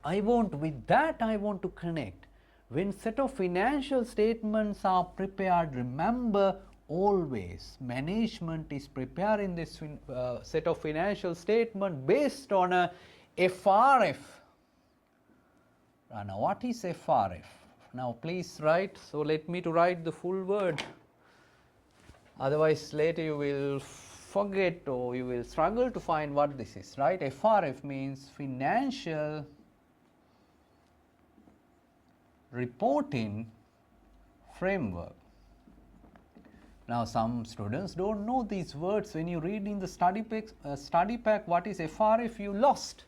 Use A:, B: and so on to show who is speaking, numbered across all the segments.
A: With that I want to connect. When set of financial statements are prepared, remember always management is preparing this set of financial statement based on a FRF. Now what is FRF? Now please write, so let me to write the full word, otherwise later you will forget or you will struggle to find what this is, right? FRF means financial reporting framework. Now some students don't know these words. When you read in the study pack what is FRF, you lost.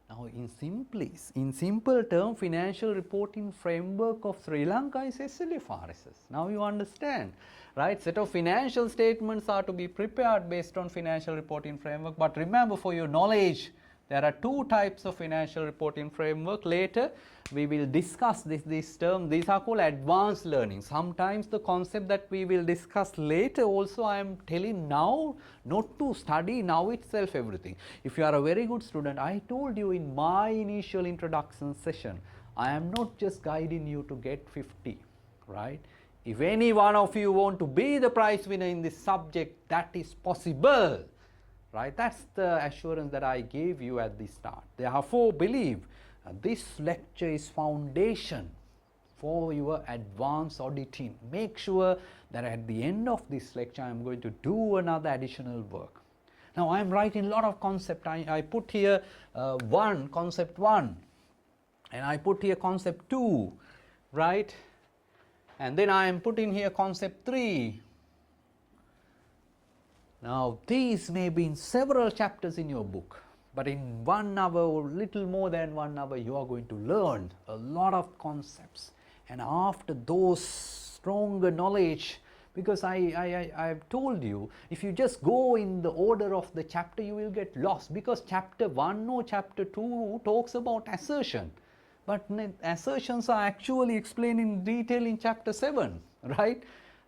A: Now in simple term, financial reporting framework of Sri Lanka is SLFRSs. Now you understand, right? Set of financial statements are to be prepared based on financial reporting framework. But remember, for your knowledge, there are two types of financial reporting framework. Later we will discuss this term. These are called advanced learning. Sometimes the concept that we will discuss later also I am telling now, not to study now itself everything. If you are a very good student, I told you in my initial introduction session, I am not just guiding you to get 50, right? If any one of you want to be the prize winner in this subject, that is possible. Right? That's the assurance that I gave you at the start. Therefore, believe this lecture is foundation for your advanced auditing. Make sure that at the end of this lecture, I am going to do another additional work. Now, I am writing a lot of concept. I put here concept 1, and I put here concept 2, right? And then I am putting here concept 3. Now these may be in several chapters in your book, but in 1 hour or little more than 1 hour you are going to learn a lot of concepts. And after those stronger knowledge, because I have told you, if you just go in the order of the chapter you will get lost, because chapter 1 or chapter 2 talks about assertion, but assertions are actually explained in detail in chapter 7, right?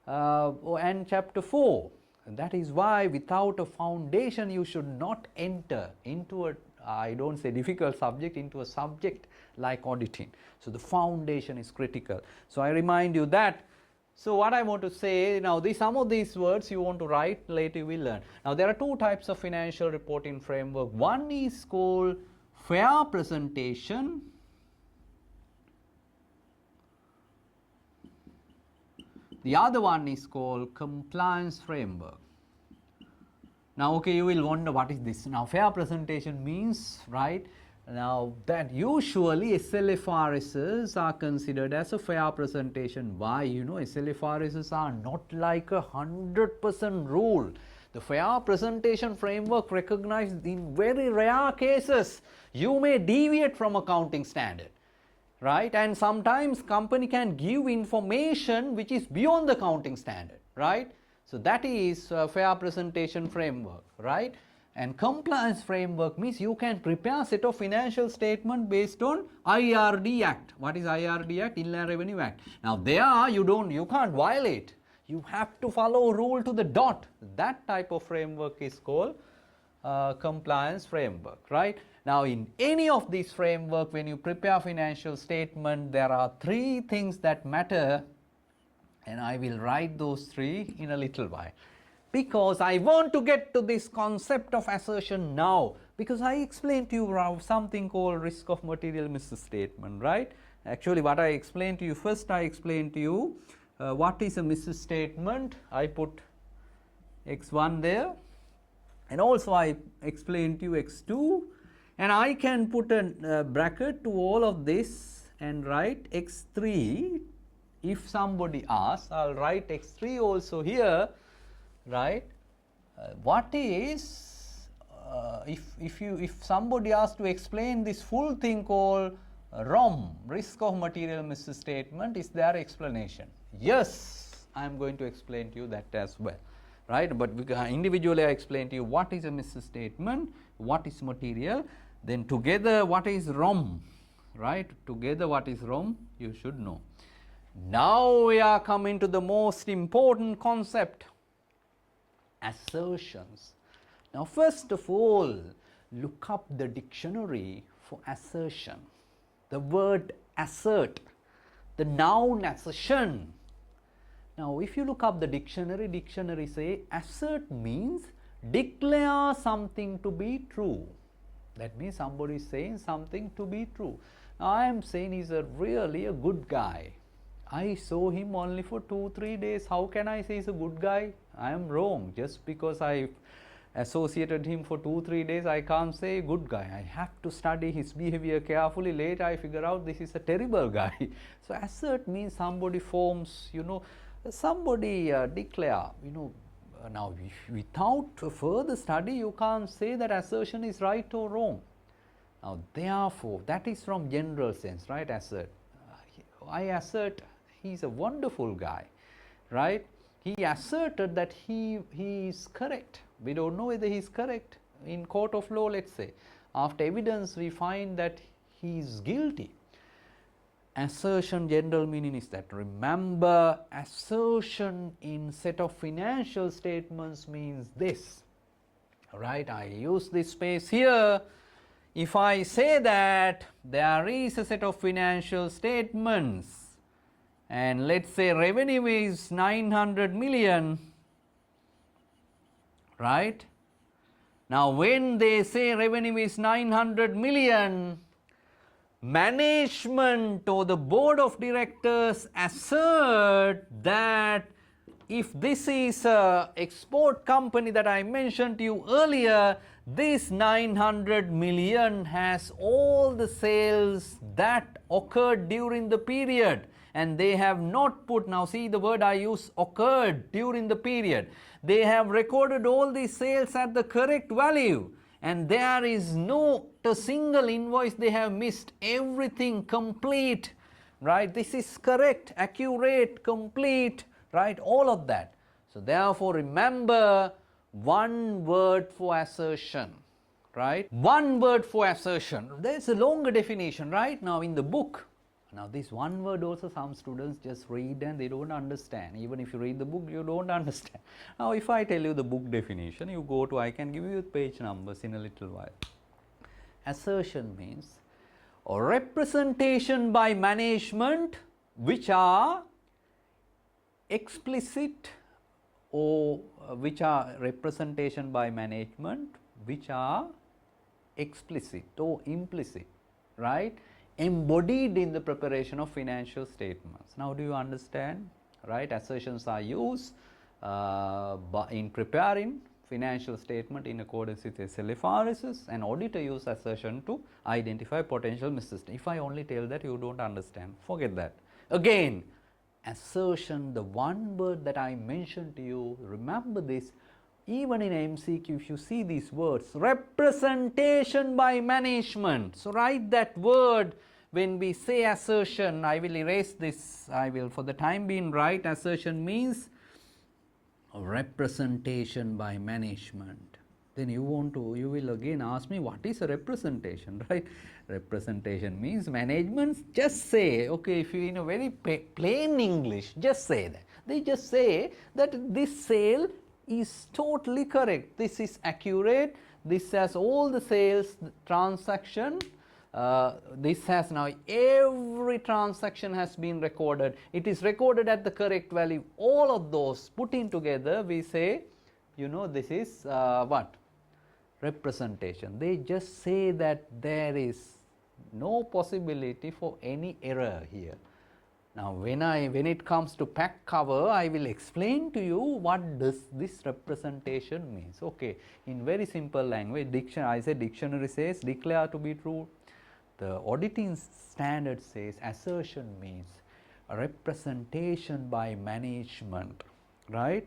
A: And chapter 4. And that is why without a foundation you should not enter into a, I don't say difficult subject, into a subject like auditing. So the foundation is critical. So I remind you that. So what I want to say now, some of these words you want to write, later you will learn. Now there are two types of financial reporting framework. One is called fair presentation. The other one is called compliance framework. Now, okay, you will wonder what is this. Now, fair presentation means, right, now that usually SLFRSs are considered as a fair presentation. Why? You know, SLFRSs are not like 100% rule. The fair presentation framework recognized in very rare cases you may deviate from accounting standard. Right? And sometimes company can give information which is beyond the accounting standard, right? So that is fair presentation framework, right? And compliance framework means you can prepare a set of financial statement based on IRD Act. What is IRD Act? Inland Revenue Act. Now there you can't violate. You have to follow rule to the dot. That type of framework is called compliance framework, right? Now in any of these framework, when you prepare financial statement, there are 3 things that matter, and I will write those 3 in a little while, because I want to get to this concept of assertion now, because I explained to you something called risk of material misstatement, right? Actually what I explained to you, first I explained to you what is a misstatement. I put x1 there, and also I explained to you x2, and I can put a bracket to all of this and write x3. If somebody asks, I'll write x3 also here, right? What is if somebody asks to explain this full thing called ROM, risk of material misstatement, is there explanation? Yes, I am going to explain to you that as well. Right? But individually I explain to you what is a misstatement, what is material, then together what is ROM, right? Together what is ROM, you should know. Now we are coming to the most important concept, assertions. Now first of all, look up the dictionary for assertion. the word assert, the noun assertion. Now if you look up the dictionary say assert means declare something to be true. That means somebody is saying something to be true. Now I am saying he's really a good guy. I saw him only for 2-3 days. How can I say he's a good guy? I am wrong. Just because I associated him for 2-3 days, I can't say good guy. I have to study his behavior carefully. Later I figure out this is a terrible guy. So assert means somebody forms, somebody declare, now without further study you can't say that assertion is right or wrong. Now therefore, that is from general sense, right? Assert. I assert he's a wonderful guy, right? He asserted that he is correct. We don't know whether he is correct. In court of law, let's say, after evidence we find that he is guilty. Assertion general meaning is that, remember, assertion in set of financial statements means this, right? I use this space here. If I say that there is a set of financial statements and let's say revenue is 900 million, right? Now when they say revenue is 900 million, management or the board of directors assert that if this is a export company that I mentioned to you earlier, this 900 million has all the sales that occurred during the period, and they have not put, now see the word I use, occurred during the period. They have recorded all these sales at the correct value, and there is not a single invoice they have missed, everything complete, right? This is correct, accurate, complete, right? All of that. So therefore remember, one word for assertion, right? One word for assertion. There is a longer definition, right? Now in the book, now this one word also some students just read and they don't understand. Even if you read the book, you don't understand. Now if I tell you the book definition, you go to, I can give you page numbers in a little while. Assertion means a representation by management which are explicit or which are representation by management which are explicit or implicit, right? Embodied in the preparation of financial statements. Now do you understand, right? Assertions are used in preparing financial statement in accordance with SLFRSs, and auditor use assertion to identify potential misstatements. If I only tell that, you don't understand, forget that. Again, assertion, the one word that I mentioned to you, remember this, even in MCQ if you see these words, representation by management. So write that word when we say assertion. I will erase this, I will for the time being write assertion means a representation by management. Then you will again ask me what is a representation, right? Representation means management just say, okay, if you in a very plain English, just say that. They just say that this sale is totally correct, this is accurate, this has all the sales transaction, this has now every transaction has been recorded, it is recorded at the correct value. All of those put in together we say, this is what? Representation. They just say that there is no possibility for any error here. Now when it comes to pack cover, I will explain to you what does this representation means. Okay, in very simple language, I said dictionary says declare to be true. The auditing standard says assertion means a representation by management, right?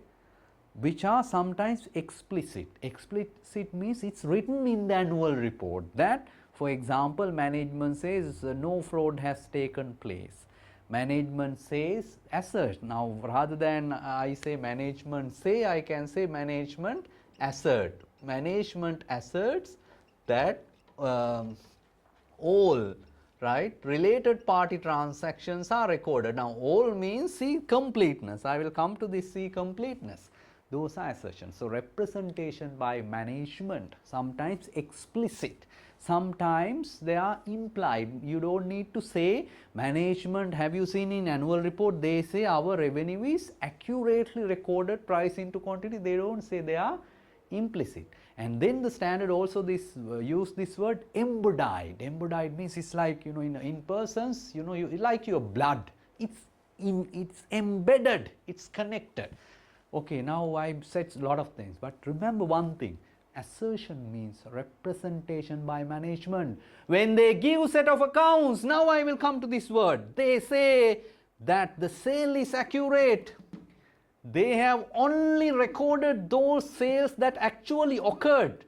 A: Which are sometimes explicit. Explicit means it's written in the annual report that, for example, management says no fraud has taken place. Management says assert. Now rather than I say management say, I can say management assert. Management asserts that all, right, related party transactions are recorded. Now all means see completeness. I will come to this see completeness. Those are assertions. So representation by management, sometimes explicit, sometimes they are implied. You don't need to say management. Have you seen in annual report they say our revenue is accurately recorded price into quantity? They don't say, they are implicit. And then the standard also use this word embodied. Embodied means it's like, you know, in persons, you know, like your blood, it's embedded, it's connected. Okay, now I've said a lot of things, but remember one thing: assertion means representation by management. When they give set of accounts, now I will come to this word, they say that the sale is accurate. They have only recorded those sales that actually occurred.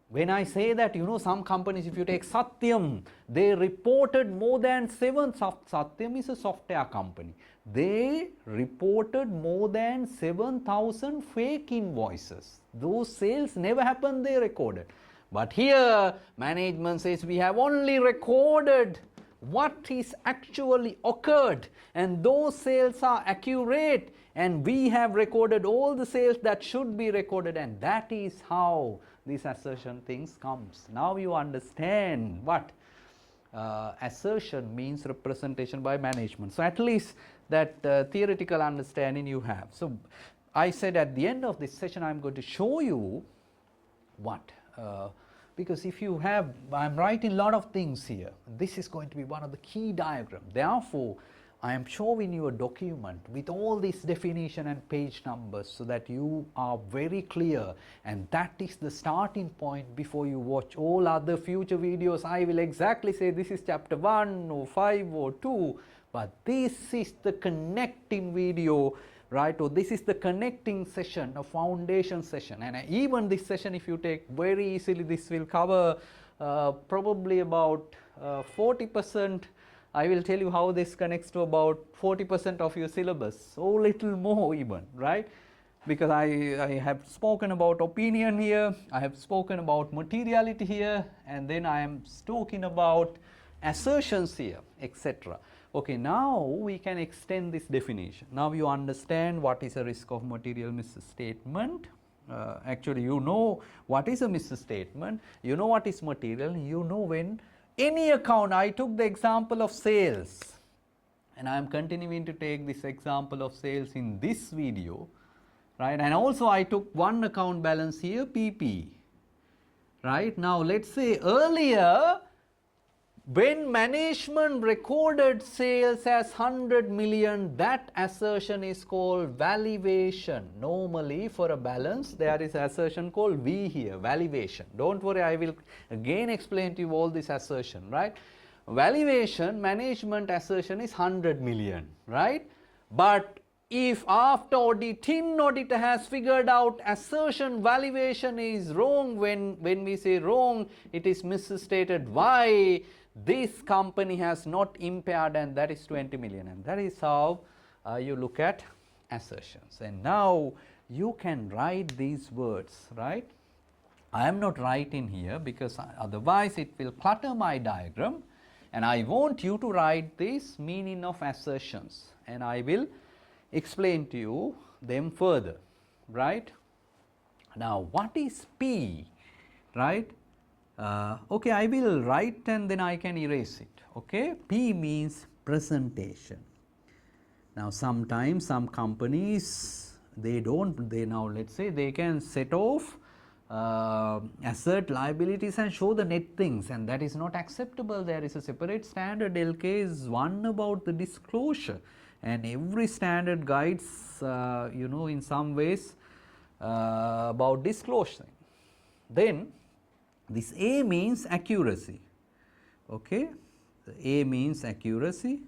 A: When I say that, you know, some companies, if you take Satyam, they reported more than Satyam is a software company. They reported more than 7,000 fake invoices. Those sales never happened, they recorded. But here, management says we have only recorded what is actually occurred, and those sales are accurate, and we have recorded all the sales that should be recorded, and that is how this assertion things comes. Now you understand what assertion means, representation by management. So at least that theoretical understanding you have. So I said at the end of this session I am going to show you what because if you have, I am writing a lot of things here, this is going to be one of the key diagrams. Therefore I am showing you a document with all this definition and page numbers so that you are very clear, and that is the starting point before you watch all other future videos. I will exactly say this is chapter 1 or 5 or 2, but this is the connecting video, right? Or this is the connecting session, a foundation session. And even this session, if you take very easily, this will cover probably about 40%. I will tell you how this connects to about 40% of your syllabus, or little more even, right? Because I have spoken about opinion here, I have spoken about materiality here, and then I am talking about assertions here, etc. Okay, now we can extend this definition. Now you understand what is a risk of material misstatement. Actually, you know what is a misstatement, you know what is material, you know when any account. I took the example of sales, and I am continuing to take this example of sales in this video, right? And also I took one account balance here, PP, right? Now let's say earlier when management recorded sales as 100 million, that assertion is called valuation. Normally for a balance there is assertion called V here, valuation. Don't worry, I will again explain to you all this assertion, right? Valuation, management assertion is 100 million, right? But if after auditing, auditor has figured out assertion valuation is wrong, when we say wrong, it is misstated. Why? This company has not impaired, and that is 20 million, and that is how you look at assertions. And now you can write these words, right? I am not writing here because otherwise it will clutter my diagram, and I want you to write this meaning of assertions, and I will explain to you them further, right? Now what is P, right? Okay, I will write and then I can erase it. Okay, P means presentation. Now sometimes some companies, they now let's say they can set off assert liabilities and show the net things, and that is not acceptable. There is a separate standard. LK is one about the disclosure, and every standard guides you know, in some ways about disclosure. Then this A means accuracy, okay, the A means accuracy,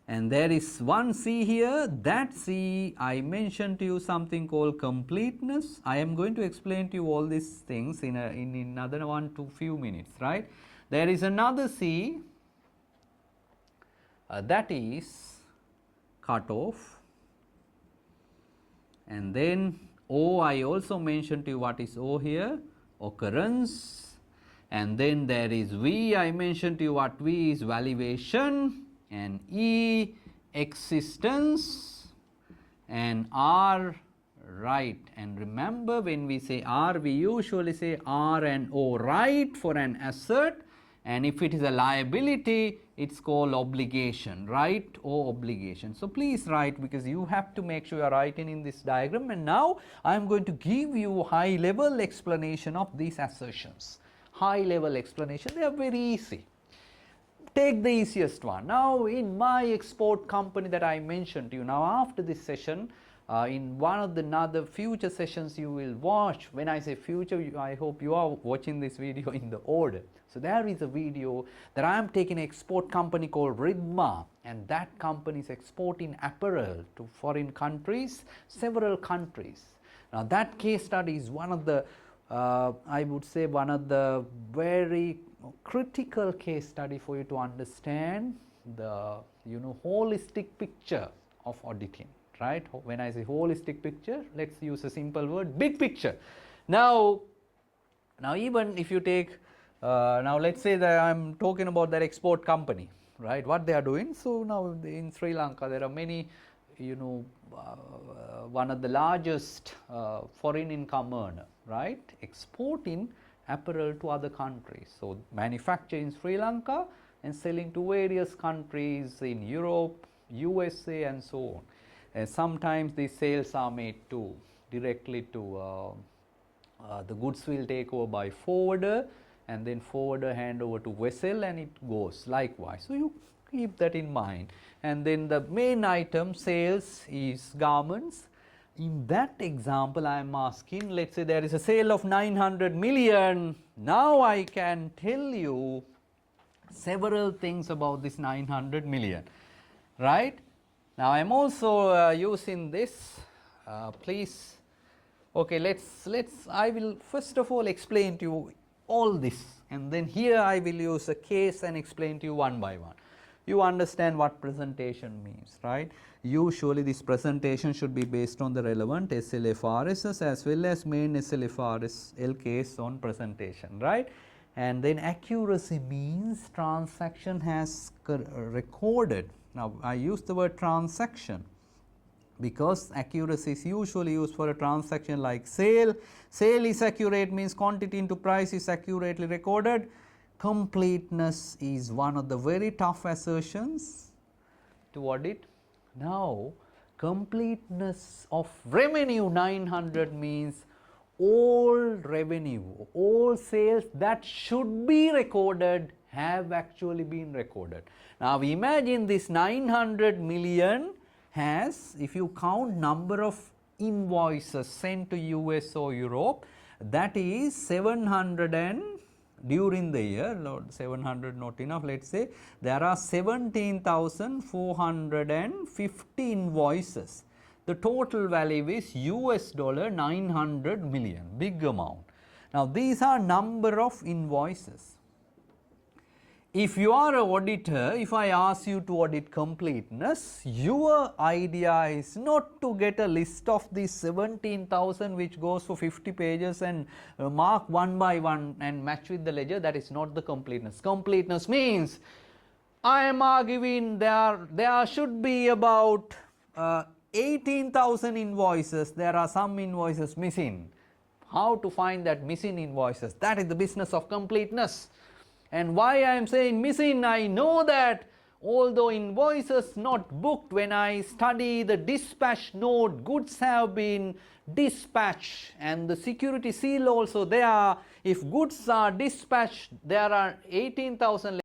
A: and there is one C here. That C, I mentioned to you something called completeness. I am going to explain to you all these things in another 1 to few minutes, right? There is another C, that is cut off, and then O, I also mentioned to you what is O here, occurrence, and then there is V, I mentioned to you what V is, valuation, and E, existence, and R, right. And remember, when we say R, we usually say R and O, right, for an asset. And if it is a liability, it's called obligation, right, or obligation. So please write, because you have to make sure you are writing in this diagram. And now I am going to give you high level explanation of these assertions. High level explanation, they are very easy. Take the easiest one. Now in my export company that I mentioned to you, now after this session, in one of the other future sessions you will watch. When I say future, I hope you are watching this video in the order. So there is a video that I am taking an export company called Ridma, and that company is exporting apparel to foreign countries, several countries. Now that case study is one of the, I would say, one of the very critical case study for you to understand the holistic picture of auditing. Right? When I say holistic picture, let's use a simple word, big picture. Now even if you take, now let's say that I'm talking about that export company, right, what they are doing. So now in Sri Lanka there are many, one of the largest foreign income earner, right, exporting apparel to other countries. So manufacture in Sri Lanka and selling to various countries in Europe, USA and so on. Sometimes these sales are made to directly to the goods will take over by forwarder, and then forwarder hand over to vessel, and it goes likewise. So you keep that in mind. And then the main item sales is garments. In that example I am asking, let's say there is a sale of 900 million. Now I can tell you several things about this 900 million, right? Now I am also using this, please, okay, I will first of all explain to you all this, and then here I will use a case and explain to you one by one. You understand what presentation means, right? Usually this presentation should be based on the relevant SLFRSs as well as main SLFRS case on presentation, right? And then accuracy means transaction has recorded. Now I use the word transaction because accuracy is usually used for a transaction like sale. Sale is accurate means quantity into price is accurately recorded. Completeness is one of the very tough assertions to audit. Now completeness of revenue 900 means all revenue, all sales that should be recorded have actually been recorded. Now imagine this 900 million has, if you count number of invoices sent to US or Europe, that is 700 and during the year, 700 not enough, let's say there are 17,450 invoices. The total value is US dollar 900 million, big amount. Now these are number of invoices. If you are an auditor, if I ask you to audit completeness, your idea is not to get a list of these 17,000 which goes for 50 pages and mark one by one and match with the ledger. That is not the completeness. Completeness means I am arguing there should be about 18,000 invoices. There are some invoices missing. How to find that missing invoices? That is the business of completeness. And why I am saying missing, I know that although invoices not booked, when I study the dispatch note, goods have been dispatched and the security seal also there. If goods are dispatched, there are 18,000.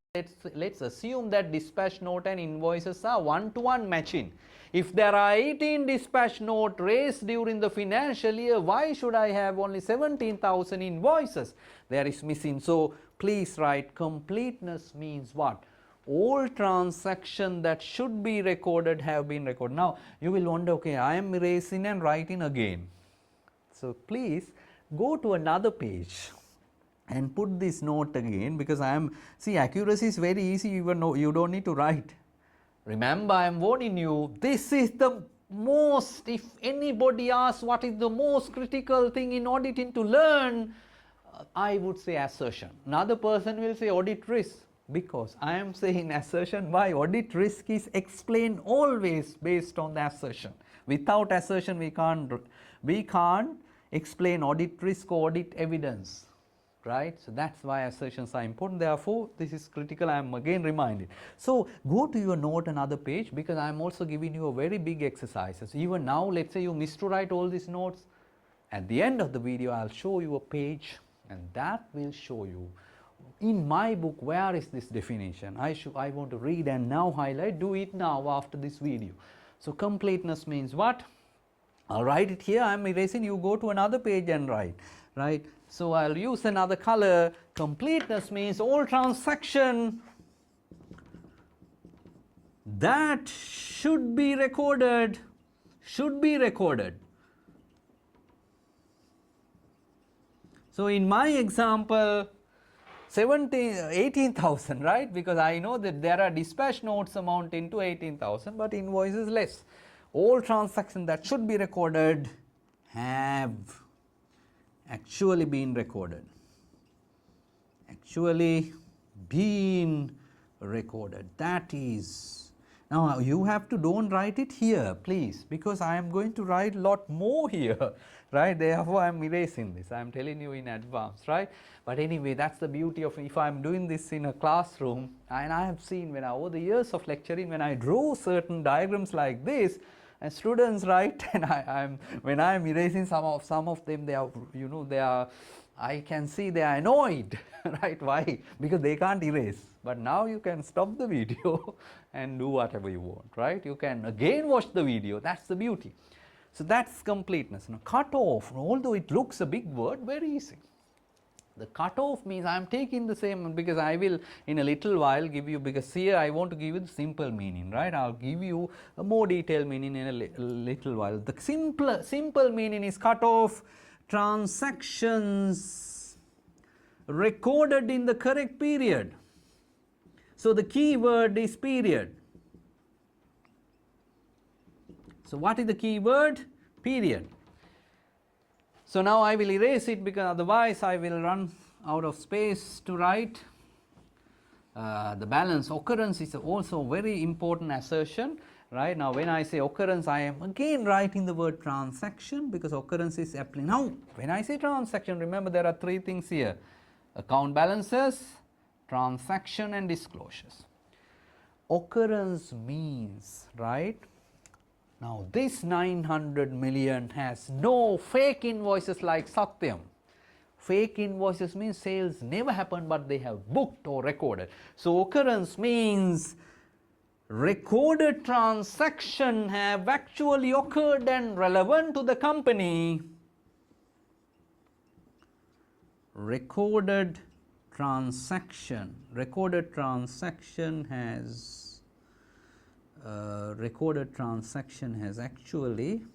A: Let's assume that dispatch note and invoices are one-to-one matching. If there are 18 dispatch note raised during the financial year, why should I have only 17,000 invoices? There is missing. So please write completeness means what? All transactions that should be recorded have been recorded. Now you will wonder, okay, I am erasing and writing again. So please go to another page and put this note again, because see, accuracy is very easy, you don't need to write. Remember, I am warning you, this is the most, if anybody asks what is the most critical thing in auditing to learn, I would say assertion. Another person will say audit risk, because I am saying assertion. Why? Audit risk is explained always based on the assertion. Without assertion we can't we can't explain audit risk or audit evidence, right? So that's why assertions are important. Therefore, this is critical. I am again reminded. So go to your note another page, because I am also giving you a very big exercises. Even now, let's say you miss to write all these notes. At the end of the video, I'll show you a page, and that will show you in my book where is this definition. I want to read and now highlight. Do it now after this video. So completeness means what? I'll write it here. I'm erasing. You go to another page and write. Right. So I'll use another color. Completeness means all transaction that should be recorded. So in my example, 18,000, right? Because I know that there are dispatch notes amounting to 18,000, but invoices less. All transactions that should be recorded have actually been recorded. That is. Now you have to don't write it here, please, because I am going to write a lot more here, right? Therefore, I am erasing this. I am telling you in advance, right? But anyway, that's the beauty of if I am doing this in a classroom, and I have seen when over the years of lecturing, when I draw certain diagrams like this, and students write, and when I am erasing some of them, they are, I can see they are annoyed, right? Why? Because they can't erase. But now you can stop the video and do whatever you want, right? You can again watch the video. That's the beauty. So that's completeness. Now, cut off, although it looks a big word, very easy. The cut off means I am taking the same, because I will in a little while give you, because here I want to give you the simple meaning, right? I'll give you a more detailed meaning in a little while. The simple meaning is cut off transactions recorded in the correct period. So the key word is period. So what is the key word? Period. So now I will erase it, because otherwise I will run out of space to write. The balance occurrence is also a very important assertion, right? Now when I say occurrence, I am again writing the word transaction, because occurrence is applying. Now when I say transaction, remember there are three things here: account balances, transaction, and disclosures. Occurrence means, right? Now this 900 million has no fake invoices like Satyam. Fake invoices means sales never happened, but they have booked or recorded. So occurrence means recorded transaction have actually occurred and relevant to the company. Recorded transaction has actually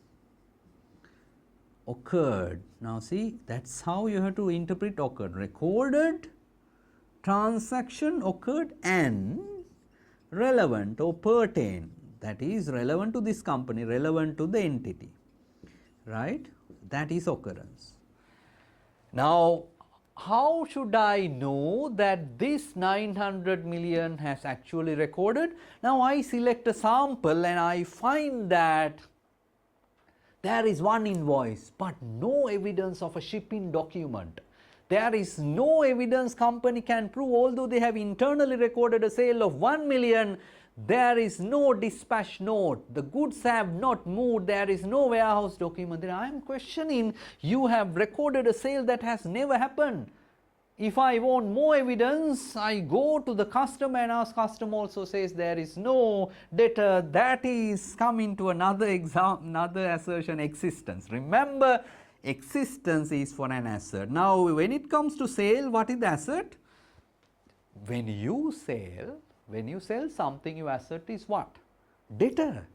A: occurred. Now see, that's how you have to interpret occurred. Recorded transaction occurred and relevant or pertain, that is relevant to this company, relevant to the entity, right? That is occurrence. Now how should I know that this 900 million has actually recorded? Now I select a sample and I find that there is one invoice but no evidence of a shipping document. There is no evidence company can prove, although they have internally recorded a sale of 1 million, there is no dispatch note, the goods have not moved, there is no warehouse document. Then I am questioning, you have recorded a sale that has never happened. If I want more evidence, I go to the customer and ask. Customer also says there is no debtor. That is coming to another assertion, existence. Remember, existence is for an assert. Now when it comes to sale, what is the assert? When you sell something, your assert is what? Debtor.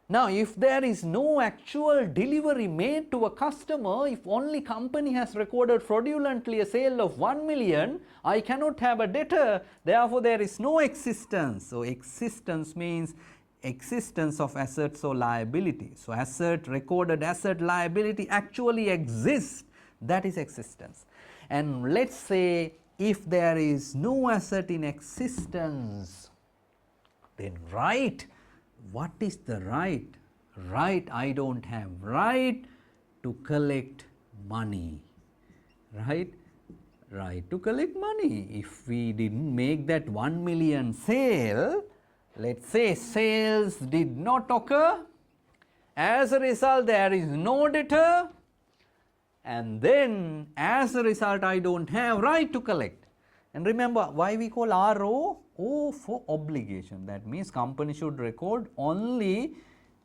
A: Now if there is no actual delivery made to a customer, if only company has recorded fraudulently a sale of 1 million, I cannot have a debtor, therefore there is no existence. So existence means existence of assets or liability. So assert, recorded asset, liability actually exists, that is existence. And let's say if there is no asset in existence, then right. What is the right? Right, I don't have right to collect money, right? Right, to collect money. If we didn't make that 1 million sale, let's say sales did not occur, as a result there is no debtor, and then as a result I don't have right to collect. And remember why we call RO? O for obligation. That means company should record only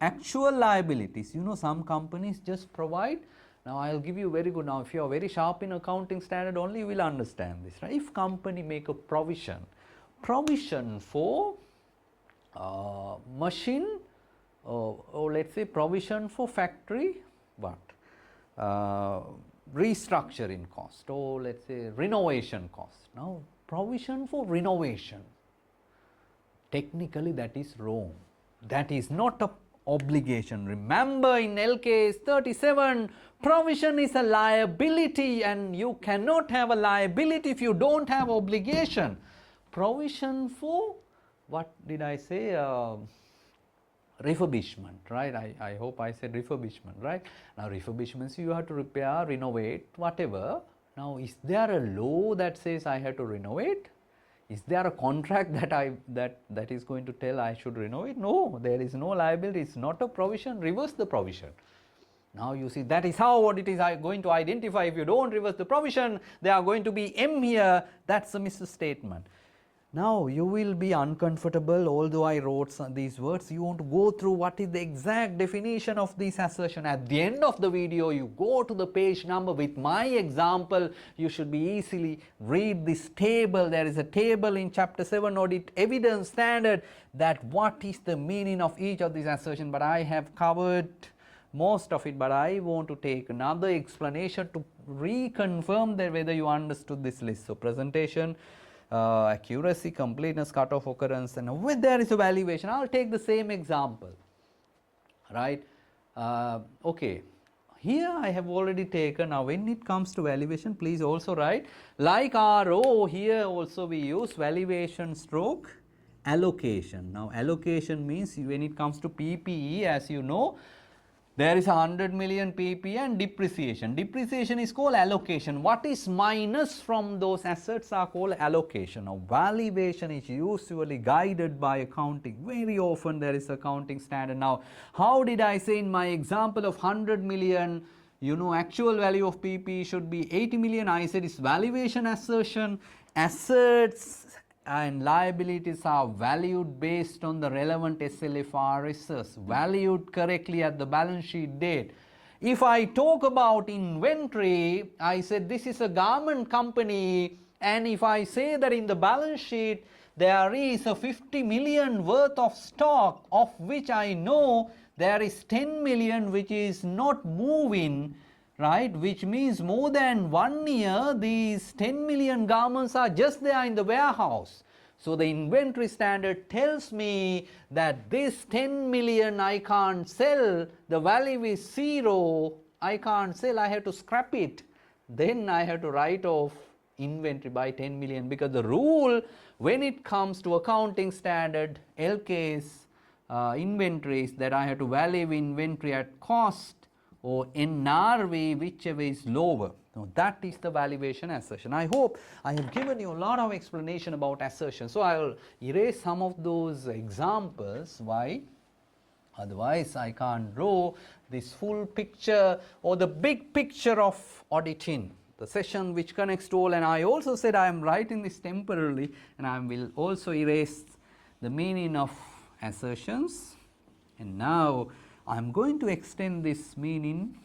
A: actual liabilities. You know, some companies just provide. Now I will give you very good. Now if you are very sharp in accounting standard only, you will understand this, right? If company make a provision for machine, or let's say provision for factory, what? Restructuring cost, or let's say renovation cost. Now provision for renovation, technically that is wrong. That is not a obligation. Remember in LKS 37, provision is a liability, and you cannot have a liability if you don't have obligation. Provision for, what did I say, refurbishment, right? I hope I said refurbishment, right? Now refurbishments, you have to repair, renovate, whatever. Now is there a law that says I have to renovate? Is there a contract that is going to tell I should renovate? No, there is no liability. It's not a provision. Reverse the provision. Now you see, that is how what it is going to identify. If you don't reverse the provision, there are going to be M here. That's a misstatement. Now you will be uncomfortable, although I wrote these words. You want to go through what is the exact definition of this assertion. At the end of the video, you go to the page number with my example. You should be easily read this table. There is a table in chapter 7 audit evidence standard that what is the meaning of each of these assertions. But I have covered most of it, but I want to take another explanation to reconfirm that whether you understood this list. So presentation, accuracy, completeness, cutoff occurrence, and when there is a valuation, I'll take the same example, right? Okay, here I have already taken. Now when it comes to valuation, please also write like RO. Here also we use valuation stroke allocation. Now allocation means when it comes to PPE, as you know, there is 100 million PP and depreciation. Depreciation is called allocation. What is minus from those assets are called allocation. Now valuation is usually guided by accounting. Very often there is accounting standard. Now how did I say in my example of 100 million, you know, actual value of PP should be 80 million. I said it's valuation assertion. Assets and liabilities are valued based on the relevant SLFRSs, valued correctly at the balance sheet date. If I talk about inventory, I said this is a garment company, and if I say that in the balance sheet there is a 50 million worth of stock, of which I know there is 10 million which is not moving, right, which means more than 1 year these 10 million garments are just there in the warehouse. So the inventory standard tells me that this 10 million I can't sell, the value is 0, I can't sell, I have to scrap it. Then I have to write off inventory by 10 million, because the rule when it comes to accounting standard LK's inventories, that I have to value inventory at cost or NRV, whichever is lower. Now that is the valuation assertion. I hope I have given you a lot of explanation about assertion. So I will erase some of those examples. Why? Otherwise I can't draw this full picture or the big picture of auditing, the session which connects to all. And I also said I am writing this temporarily, and I will also erase the meaning of assertions. And now I am going to extend this meaning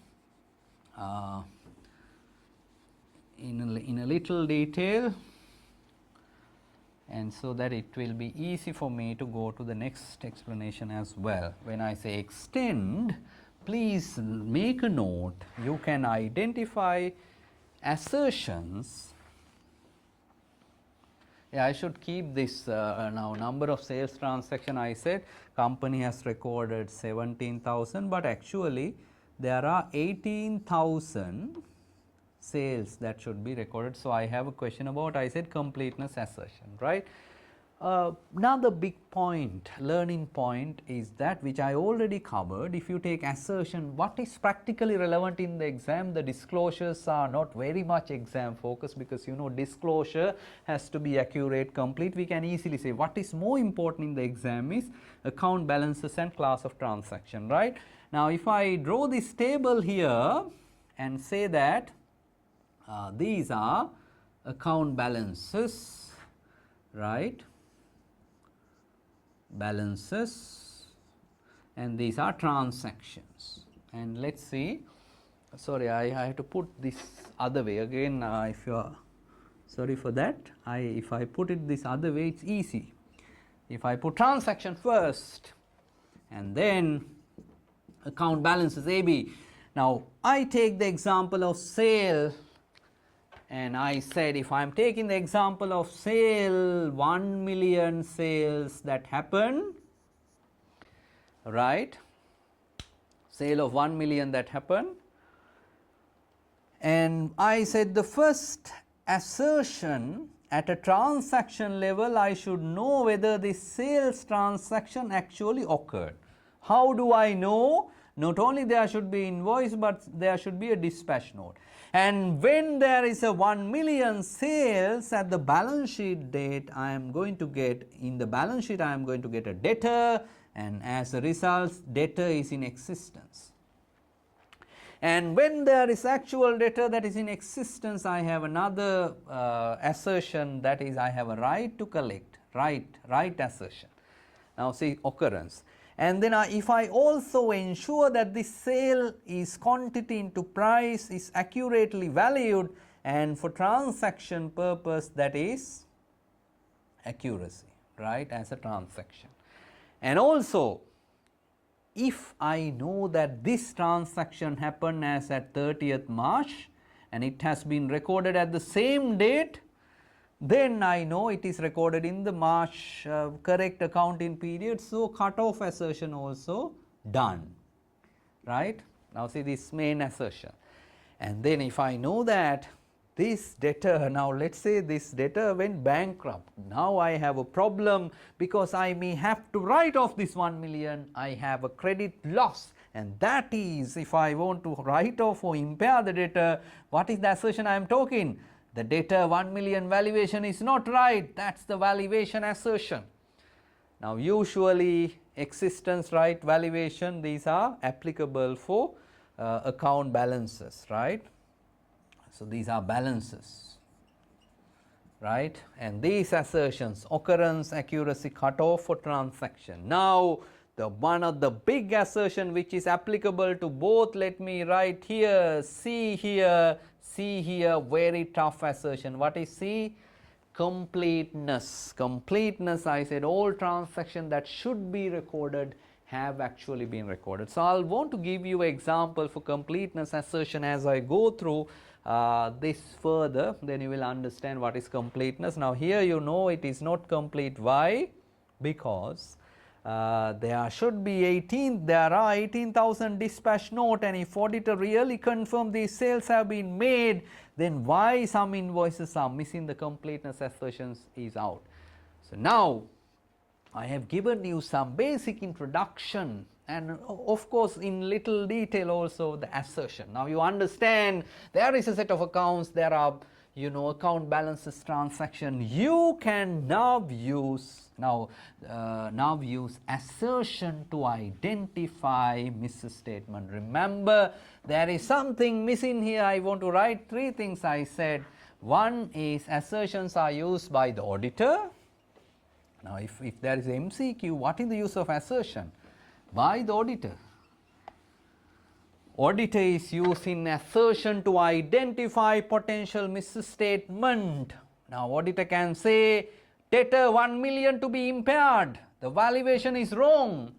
A: in a little detail, and so that it will be easy for me to go to the next explanation as well. When I say extend, please make a note. You can identify assertions. Yeah, I should keep this now. Number of sales transaction, I said company has recorded 17,000, but actually there are 18,000 sales that should be recorded. So I have a question about, I said completeness assertion, right? Another big point, learning point is that which I already covered. If you take assertion, what is practically relevant in the exam, the disclosures are not very much exam focused, because you know disclosure has to be accurate, complete. We can easily say what is more important in the exam is account balances and class of transaction, right? Now if I draw this table here and say that these are account balances, right? Balances, and these are transactions. And let's see, sorry, I have to put this other way again. If you are sorry for that, if I put it this other way, it's easy. If I put transaction first and then account balances AB. Now I take the example of sale, and I said if I am taking the example of sale, 1 million sales that happen, right, sale of 1 million that happen, and I said the first assertion at a transaction level, I should know whether this sales transaction actually occurred. How do I know? Not only there should be invoice, but there should be a dispatch note. And when there is a 1 million sales at the balance sheet date, I am going to get, in the balance sheet I am going to get a debtor, and as a result debtor is in existence. And when there is actual debtor that is in existence, I have another assertion, that is I have a right to collect, right assertion. Now see occurrence. And then if I also ensure that this sale is quantity into price is accurately valued, and for transaction purpose that is accuracy, right, as a transaction. And also if I know that this transaction happened as at 30th March and it has been recorded at the same date, then I know it is recorded in the March correct accounting period, so cut-off assertion also done, right. Now see this main assertion. And then if I know that this debtor, now let's say this debtor went bankrupt, now I have a problem because I may have to write off this 1 million, I have a credit loss, and that is, if I want to write off or impair the debtor, what is the assertion I am talking? The debtor 1 million valuation is not right, that's the valuation assertion. Now usually existence, right, valuation, these are applicable for account balances, right. So these are balances, right, and these assertions, occurrence, accuracy, cutoff for transaction. Now the one of the big assertion which is applicable to both, let me write here, see here, very tough assertion. What is C? Completeness. Completeness, I said all transactions that should be recorded have actually been recorded. So I'll want to give you an example for completeness assertion as I go through this further, then you will understand what is completeness. Now here you know it is not complete. Why? Because there should be there are 18,000 dispatch note, and if auditor really confirm these sales have been made, then why some invoices are missing, the completeness assertions is out. So now I have given you some basic introduction, and of course in little detail also the assertion. Now you understand there is a set of accounts, there are account balances, transaction. You can now use assertion to identify misstatement. Remember there is something missing here. I want to write three things I said. One is assertions are used by the auditor. Now if there is MCQ, what is the use of assertion? By the auditor. Auditor is using assertion to identify potential misstatement. Now auditor can say debtor 1 million to be impaired, the valuation is wrong,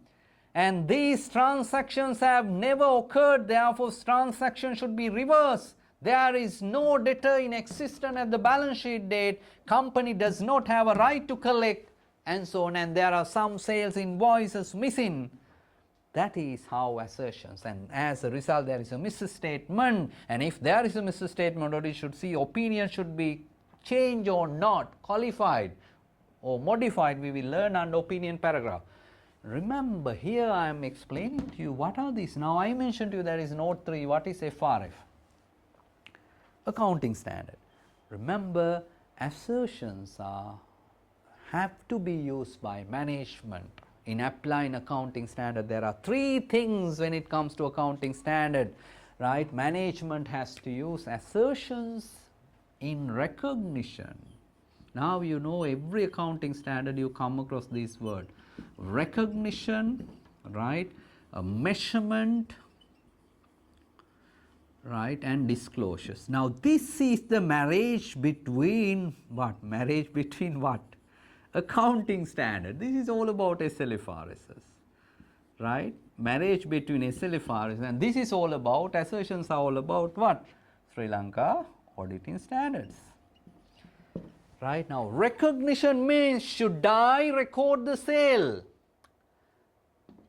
A: and these transactions have never occurred, therefore transaction should be reversed. There is no debtor in existence at the balance sheet date, company does not have a right to collect, and so on, and there are some sales invoices missing. That is how assertions, and as a result there is a misstatement, and if there is a misstatement, auditor should see opinion should be changed or not, qualified. or modified we will learn under opinion paragraph. Remember, here I am explaining to you what are these. Now I mentioned to you there is note 3, what is FRF? Accounting standard. Remember, assertions have to be used by management in applying accounting standard. There are 3 things when it comes to accounting standard, right? Management has to use assertions in recognition. Now you know every accounting standard you come across this word. Recognition, right? A measurement, right, and disclosures. Now this is the marriage between what? Marriage between what? Accounting standard. This is all about SLFRSs, right? Marriage between SLFRS, and this is all about, assertions are all about what? Sri Lanka auditing standards. Right. Now recognition means, should I record the sale?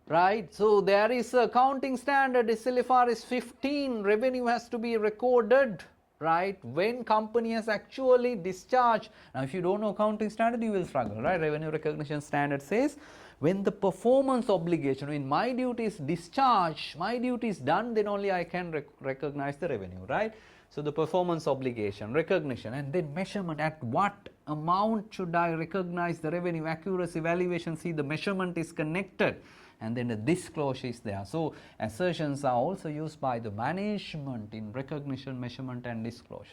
A: Right. So there is a accounting standard, SLFRS 15, revenue has to be recorded, right, when company has actually discharged. Now if you don't know accounting standard, you will struggle, right? Revenue recognition standard says, when the performance obligation, when my duty is discharged, my duty is done, then only I can recognize the revenue, right? So the performance obligation, recognition, and then measurement, at what amount should I recognize the revenue, accuracy, valuation, see the measurement is connected, and then the disclosure is there. So assertions are also used by the management in recognition, measurement and disclosure.